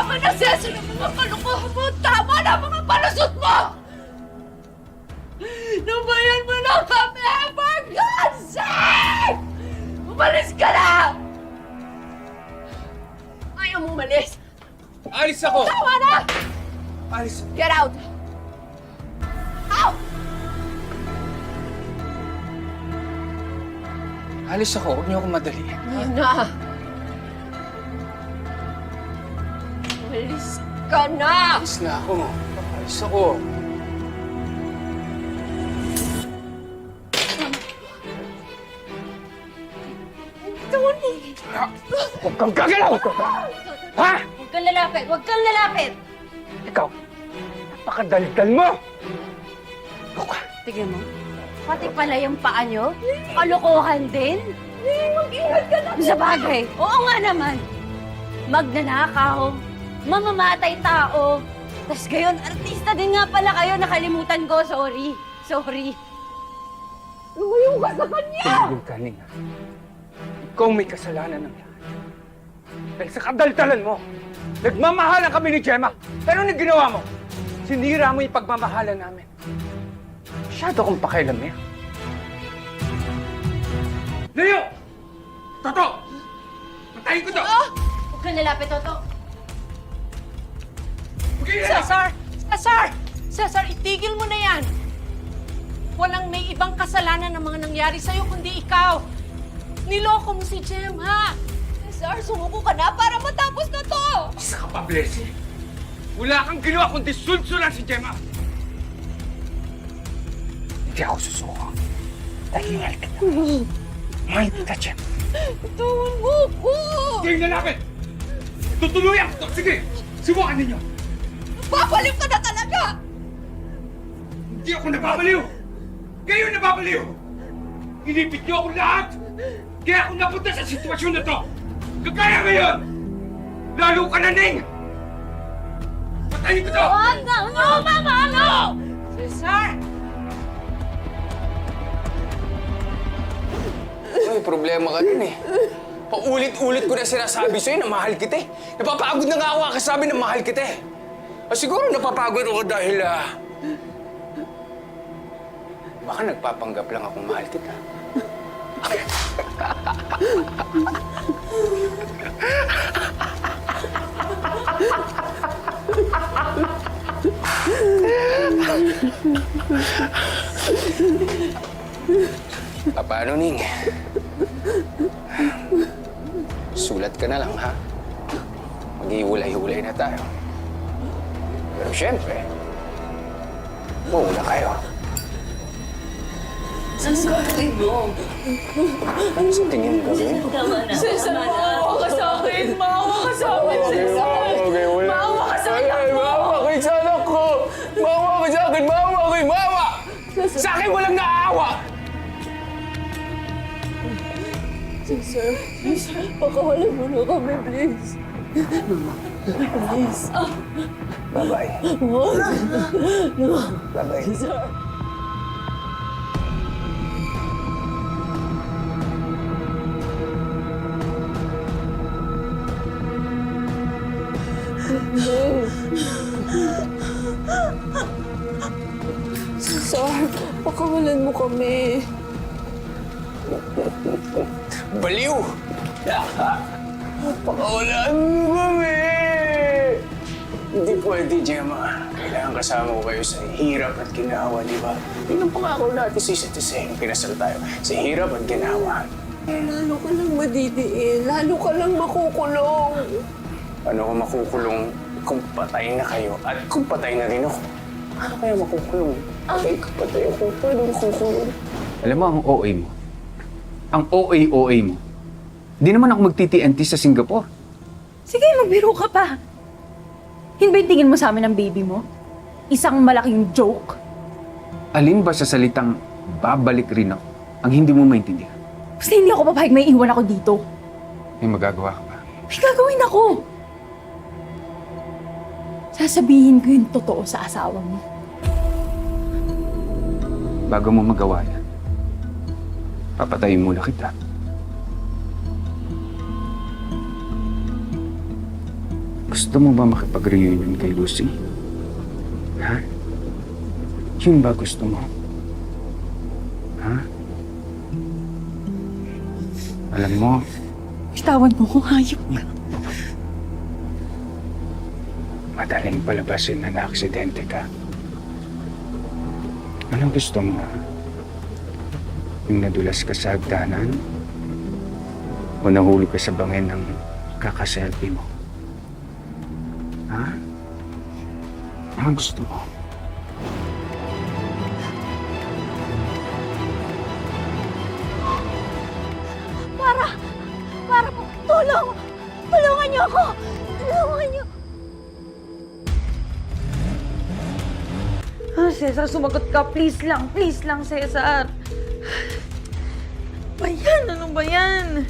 Tama na, Cesar, ang mga kalukuhan mo! Tama na ang mga palusot mo! Nabayan mo na kami! For God's sake! Umalis ka na! Ayaw mo umalis! Alis ako! Tama na! Alis! Get out! Out! Alis ako. Huwag niyo ako madali. Yun na! Umalis ka na! Alis na ako. Alis ako. Tawan mo! Huwag kang gagalaw! Ha? Huwag kang lalapit! Huwag kang lalapit! Ikaw, napakadaldal mo! Tignan mo. Pati pala yung paa nyo. Kalokohan din. Mag-ingat ka na! Sa bagay. Oo nga naman. Magnanakaw. Mamamatay tao. Tapos gayon, artista din nga pala kayo. Nakalimutan ko. Sorry. Sorry. Lumayo ka sa kanya! Tumigil ka, Ning. Ikaw may kasalanan ng lahat. Dahil sa kadaldalan mo, nagmamahalan kami ni Gemma. Pero anong ginawa mo? Sinira mo yung pagmamahalan namin. Masyado kong pakialam niya. Leo! Toto! Patayin ko to! Huwag kang lalapit, Toto. Cesar! Cesar! Cesar, itigil mo na yan! Walang may ibang kasalanan ng mga nangyari sa'yo kundi ikaw. Niloko mo si Jem, ha? Cesar, sumuko ka na para matapos na to! Isa ka pa, Blessy. Wala kang ginawa kundi sulsulan si Gemma. Hindi ako susuko. Dahil mahal kita. Mahal kita, Gem. Tawan mo ko! Sige, lalapit! Tutuluyan ko to! Sige! Subukan ninyo! Babalik ka na talaga! Hindi ako nababaliw! Kayo nababaliw! Inipit niyo ako lahat! Kaya ako napunta sa sitwasyon na to! Kagaya ngayon! Lalo ka na, Ning! Patayin ko to! Ano? Mama! Ano? Cesar! May problema ka din eh. Paulit-ulit ko na sinasabi sa'yo na mahal kita eh. Napapagod na nga ako kakasabi na mahal kita eh. Siguro napapagod ako dahil baka nagpapanggap lang akong mahal kita. Paano, Ning? Sulat ka na lang, ha? Mag-iulay-hulay na tayo. Pero siyempre, muna kayo. Sasabihin mo. Ano sa tingin mo gawin? Cesar, maawa ka sa akin! Maawa ka sa akin, Cesar! Okay, wala. Maawa ka sa anak mo! Maawa kayo sa anak ko! Maawa ka sa akin! Maawa kayo! Maawa! Sa akin walang naawa! Cesar, Cesar, pakawalan mo na kami, please. Please. Bye-bye. Wag. Bye-bye. Cesar. Cesar, pakawalan mo kami. Baliw! Pakawalaan mo kami! Hindi pwede, Gemma. Kailangan kasama ko kayo sa hirap at ginawa, di ba? Yun ang pangako natin sa isa't isa. Pinasal tayo sa hirap at ginawa. Lalo ka lang madidiin. Lalo ka lang makukulong. Ano kung makukulong kung patay na kayo at kung patay na rin ako? Ano kaya makukulong? Patay ka, patay ako. Paano makukulong? Alam mo, ang OA mo. Ang OA mo. Hindi naman ako magti-TNT sa Singapore. Sige, magbiro ka pa. Yun ba yung tingin mo sa amin ng baby mo? Isang malaking joke? Alin ba sa salitang babalik rin ako ang hindi mo maintindihan? Basta hindi ako papayag may iwan ako dito. May magagawa ka ba? May gagawin ako. Sasabihin ko yung totoo sa asawa mo. Bago mo magawa yan, papatayin muna kita. Gusto mo ba makipag-reunion kay Lucy? Ha? Yun ba gusto mo? Ha? Alam mo, Itawan mo kung hayop ka. madaling palabasin na na-aksidente ka. Anong gusto mo? Yung nadulas ka sa hagdanan? O nahulog ka sa bangin ng kakaselfie mo? Ha? Anong gusto mo? Para po, tulong! Tulungan niyo ako! Tulungan niyo! Cesar, sumagot ka. Please lang, Cesar. Ba yan? Ano ba yan?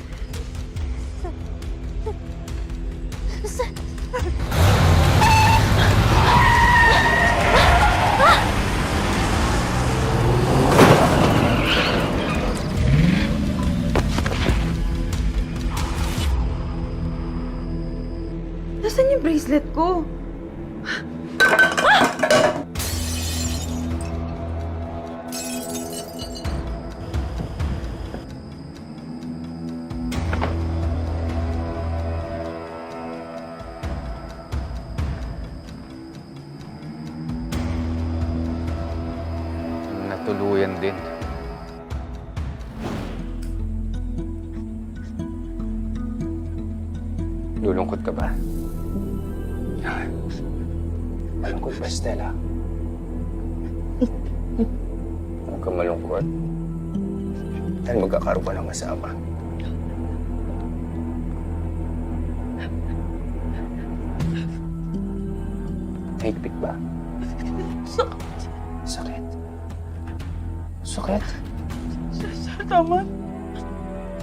Nasaan yung bracelet ko? Natuluyan din. Lulungkot ka ba? Malungkot ba, Stella? Huwag ka malungkot. Dahil magkakaroon ka ng masama. Higpit ba? Sakit. Sakit? Tama.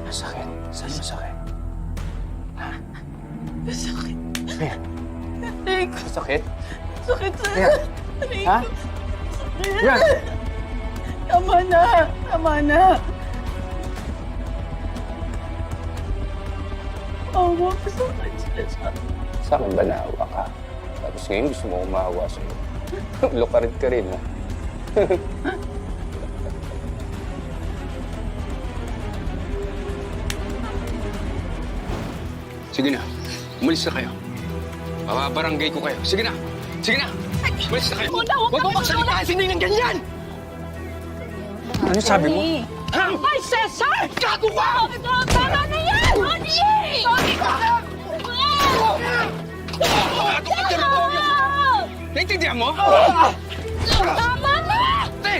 Masakit. Saan masakit? Sakit. Ayan. Aray ko. Sakit? Sakit sa... Ayan. Aray Ha? ko. Yan! Tama na. Tama na. Awa ko sa akin sila sa... Sa akin ba naawa ka? Tapos ngayon gusto mo umawa sa'yo. Lukarit ka rin, ha? Sige na, umalis na kayo. Bababarangay ko kayo. Sige na! Sige na! Umalis na kayo! Huwag mo magsalita! Hindi ng ganyan! Ano sabi mo? Ha? Ay, Cesar! Gago ka! Tama na yan! Tony! Tony! Gago ka teritoryo! Naintindihan mo? Tama na! Te!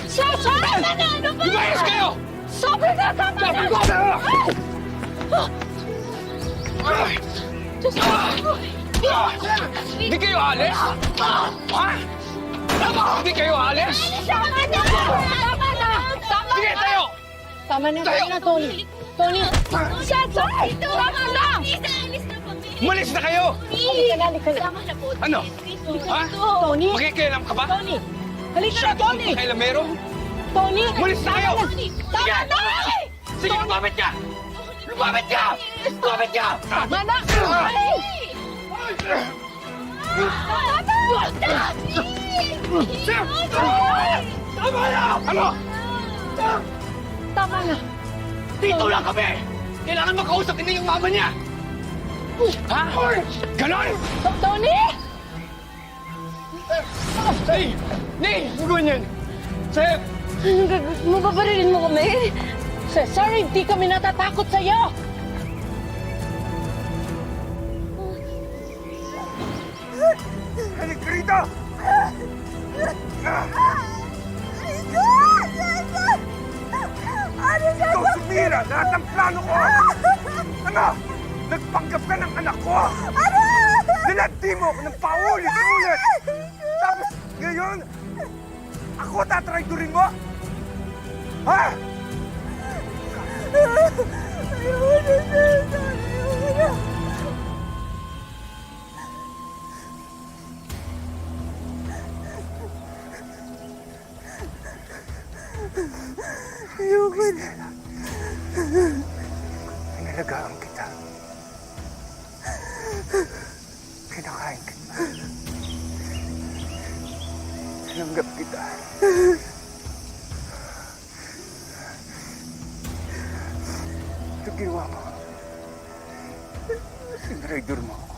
Cesar! Tama na! Ano ba? Lumayas kayo! Sabi na! Tama na! Sabi ko na! Hindi kayo alis? Ha? Hindi kayo alis? Tama na! Tama na! Tama Sige, na! tayo! Tama na, tama na, Tony. Tony! Cesar! Tama na! Umalis na kayo! Halika na, halika na. Ano? Ha? Tony! Makikialam ka ba? Tony! Halika na, Tony! Pakailamero? Tony! Umalis na kayo! Tama na! Sige, lumapit ka! Lumapit ka! Lumapit ka! Tama na! Ay! Tama na! Ano? Tama na! Dito lang kami! Kailangan makausap din yung mama niya! Ha? Ganon! Tony! Hey! Nay! Huwag yan! Sir! Mababarilin mo kami? Cesar, hindi kami natatakot sa'yo! Halik ka rito! Ikaw sumira lahat ng plano ko! Ano? Nagpanggap ka ng anak ko! Nilanti mo ako ng paulit-ulit! Tapos ngayon, ako tatraydurin mo? Ha? Ayoko na, Cesar. Ayoko na. Ayoko na. Inalagaan kita. tinanggap kita. Ito ginawa mo. Sinraidor mo ako.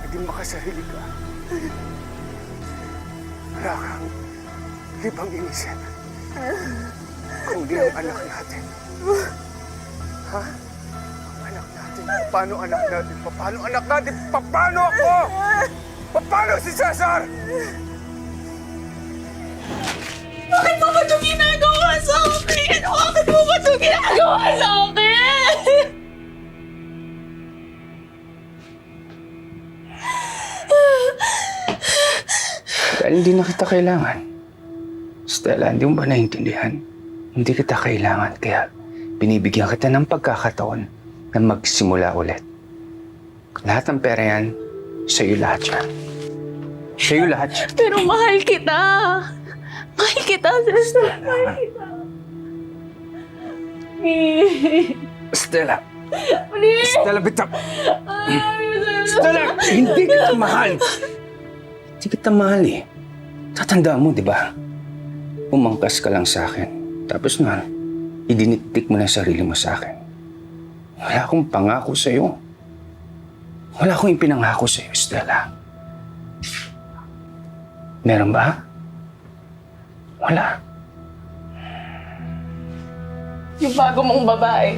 Naging makasarili ka. Wala kang ibang inisip. Kundi ang anak natin. Ha? Ang anak natin. Paano anak natin? Paano anak natin? Paano ako? Paano si Cesar? Bakit mo ba ito ginagawa sa akin? Bakit mo ba ito ginagawa sa akin? Dahil hindi na kita kailangan. Stella, hindi mo ba naiintindihan? Hindi kita kailangan, kaya binibigyan kita ng pagkakataon na magsimula ulit. Lahat ng pera yan, sa'yo lahat yan. Sa'yo lahat yan. Pero mahal kita. Mahal kita, Cesar. Mahal kita. Stella! Please. Stella, bitap! Stella, hindi kita mahal! Hindi kita mahal eh. Tatandaan mo, di ba? Umangkas ka lang sa akin. Tapos na, idinitik mo na yung sarili mo sa akin. Wala akong pangako sa'yo. Wala akong ipinangako sa'yo, Stella. Meron ba? Wala. Yung bago mong babae,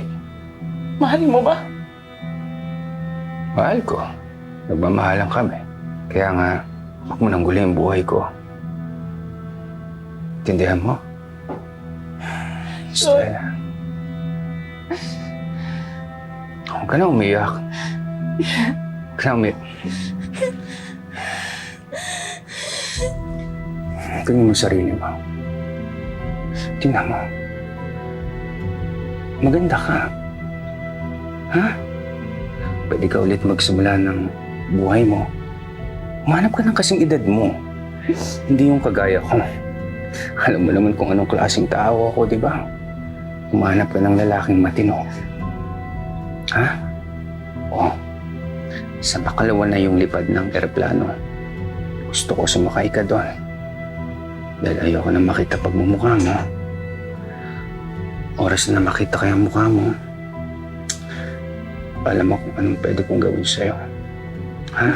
mahalin mo ba? Mahal ko. Nagmamahalan kami. Kaya nga, huwag mo nang guli yung buhay ko. Tindihan mo? Stella. Huwag ka na umiyak. Huwag ka na umiyak. Tingnan mo sarili mo. Tingnan mo. Maganda ka. Ha? Pwede ka ulit magsimula ng buhay mo. Umanap ka ng kasing edad mo. Hindi yung kagaya ko. Alam mo naman kung anong klaseng tao ako, di ba? Umanap ka ng lalaking matino. Ha? O, sa makalawa na yung lipad ng eroplano. Gusto ko sumakay ka doon. Dahil ayoko na makita pagmumukha mo. Oras na makita kaya mukha mo. Alam mo kung anong pwede kong gawin sa'yo. Ha?